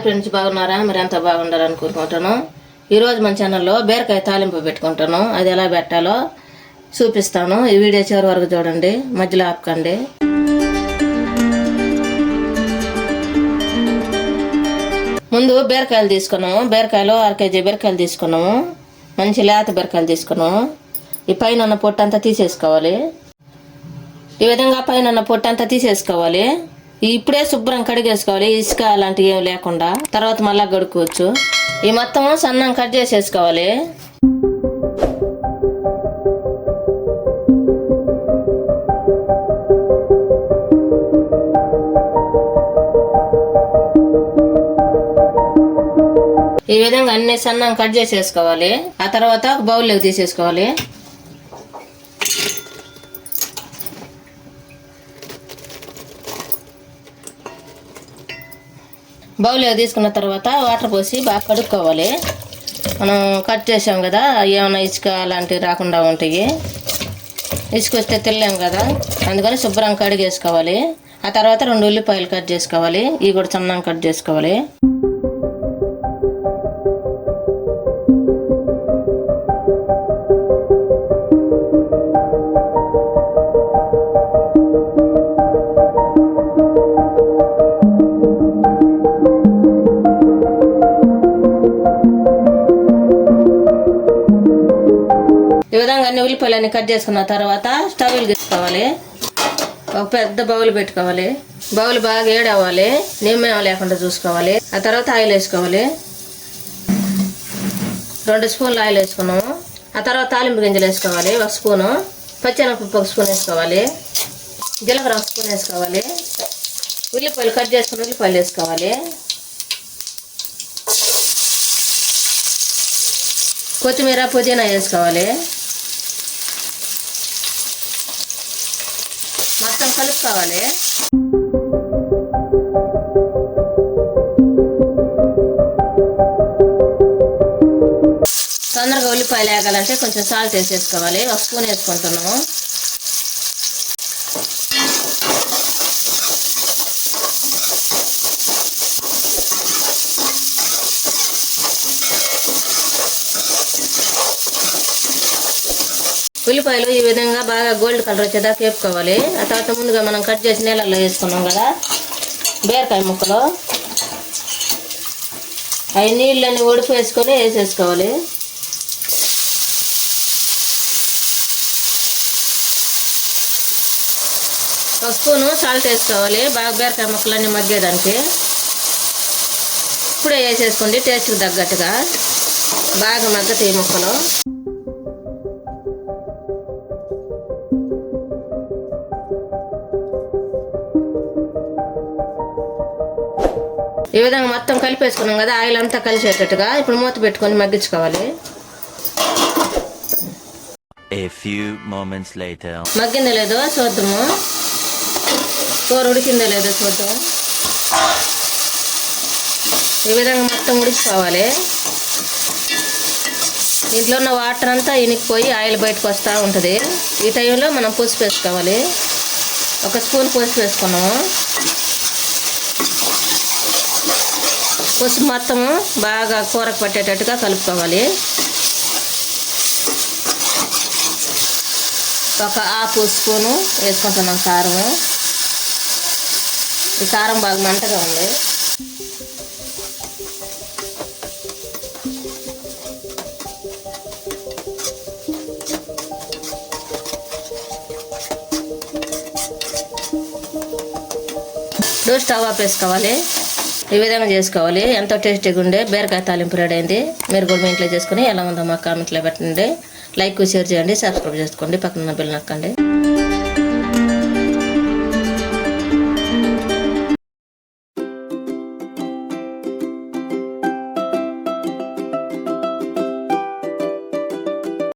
Friends, బాగున్నారా? మీరు అంతా బాగుండాలని కోరుకుంటాను. ఈరోజు మన ఛానల్లో బీరకాయ తాలింపు పెట్టుకుంటాను. అది ఎలా పెట్టాలో చూపిస్తాను. ఈ వీడియో చివరి వరకు చూడండి, మధ్యలో ఆపకండి. ముందు బీరకాయలు తీసుకున్నాము. బీరకాయలు 1 kg బీరకాయలు తీసుకున్నాము. మంచి లేత బీరకాయలు తీసుకున్నాము. ఈ పైన ఉన్న పొట్టు అంతా తీసేసుకోవాలి. ఈ విధంగా పైన ఉన్న పొట్టు అంతా తీసేసుకోవాలి. ఇప్పుడే శుభ్రం కడిగేసుకోవాలి, ఇసుక అలాంటివి ఏం లేకుండా. తర్వాత మళ్ళీ గడుకోవచ్చు. ఈ మొత్తం సన్నం కట్ చేసేసుకోవాలి. ఈ విధంగా అన్ని సన్నం కట్ చేసేసుకోవాలి. ఆ తర్వాత ఒక బౌల్లోకి తీసేసుకోవాలి. బౌల్లో తీసుకున్న తర్వాత వాటర్ పోసి బాగా కడుక్కోవాలి. మనం కట్ చేసాం కదా, ఏమైనా ఇసుక అలాంటివి రాకుండా ఉంటాయి. ఇసుక వస్తే తినలేం కదా, అందుకని శుభ్రం కడిగేసుకోవాలి. ఆ తర్వాత 2 ఉల్లిపాయలు కట్ చేసుకోవాలి. ఇవి కూడా సన్నంగా కట్ చేసుకోవాలి. ఈ విధంగా అన్ని ఉల్లిపాయలన్నీ కట్ చేసుకున్న తర్వాత స్టవ్ వెలిగించుకోవాలి. ఒక పెద్ద బౌల్ పెట్టుకోవాలి. బౌల్ బాగా ఏడవ్వాలి, నిమ్మేం లేకుండా చూసుకోవాలి. ఆ తర్వాత ఆయిల్ వేసుకోవాలి. 2 స్పూన్లు ఆయిల్ వేసుకున్నాము. ఆ తర్వాత తాలింపు గింజలు వేసుకోవాలి. 1 స్పూను, పచ్చెనపప్పు 1 స్పూన్ వేసుకోవాలి. జీలకర్ర 1 స్పూన్ వేసుకోవాలి. ఉల్లిపాయలు కట్ చేసుకుని ఉల్లిపాయలు వేసుకోవాలి. కొత్తిమీర పుదీనా వేసుకోవాలి. మొత్తం కలుపుకోవాలి. తొందరగా ఉల్లిపాయలు వేగాలంటే కొంచెం సాల్ట్ వేసేసుకోవాలి. 1 స్పూన్ వేసుకుంటున్నాము. ఉల్లిపాయలు ఈ విధంగా బాగా గోల్డ్ కలర్ వచ్చేదాకా వేపుకోవాలి. ఆ తర్వాత ముందుగా మనం కట్ చేసి నీళ్ళల్లో వేసుకున్నాం కదా బీరకాయ ముక్కలు, అవి నీళ్ళని ఒడిపి వేసుకొని వేసేసుకోవాలి. ఒక స్పూను సాల్ట్ వేసుకోవాలి, బాగా బీరకాయ ముక్కలన్నీ మగ్గేదానికి. ఇప్పుడే వేసేసుకోండి, టేస్ట్కి తగ్గట్టుగా. బాగా మగ్గతాయి ముక్కలు. ఈ విధంగా మొత్తం కలిపేసుకున్నాం కదా, ఆయిల్ అంతా కలిసేటట్టుగా. ఇప్పుడు మూత పెట్టుకొని మగ్గించుకోవాలి. మగ్గిందో లేదో చూద్దాము. కూర ఉడికిందో లేదో చూద్దాం. ఈ విధంగా మొత్తం ఉడికిపోవాలి. దీంట్లో ఉన్న వాటర్ అంతా ఇనికిపోయి ఆయిల్ బయటకు వస్తూ ఉంటుంది. ఈ టైంలో మనం పసుపు వేసుకోవాలి. 1 స్పూన్ పసుపు వేసుకున్నాము. పసుపు మొత్తము బాగా కూరకు పట్టేటట్టుగా కలుపుకోవాలి. 1/2 స్పూను వేసుకుంటున్నాం కారం. ఈ కారం బాగా మంటగా ఉంది. స్టవ్ ఆఫ్ వేసుకోవాలి. ఈ విధంగా చేసుకోవాలి. ఎంతో టేస్టీగా ఉండే బీరకాయ తాలింపు రెడీ అయింది. మీరు కూడా మీ ఇంట్లో చేసుకుని ఎలా ఉందో మాకు కామెంట్లో పెట్టండి. లైక్, షేర్ చేయండి, సబ్స్క్రైబ్ చేసుకోండి, పక్కన బెల్ నొక్కండి.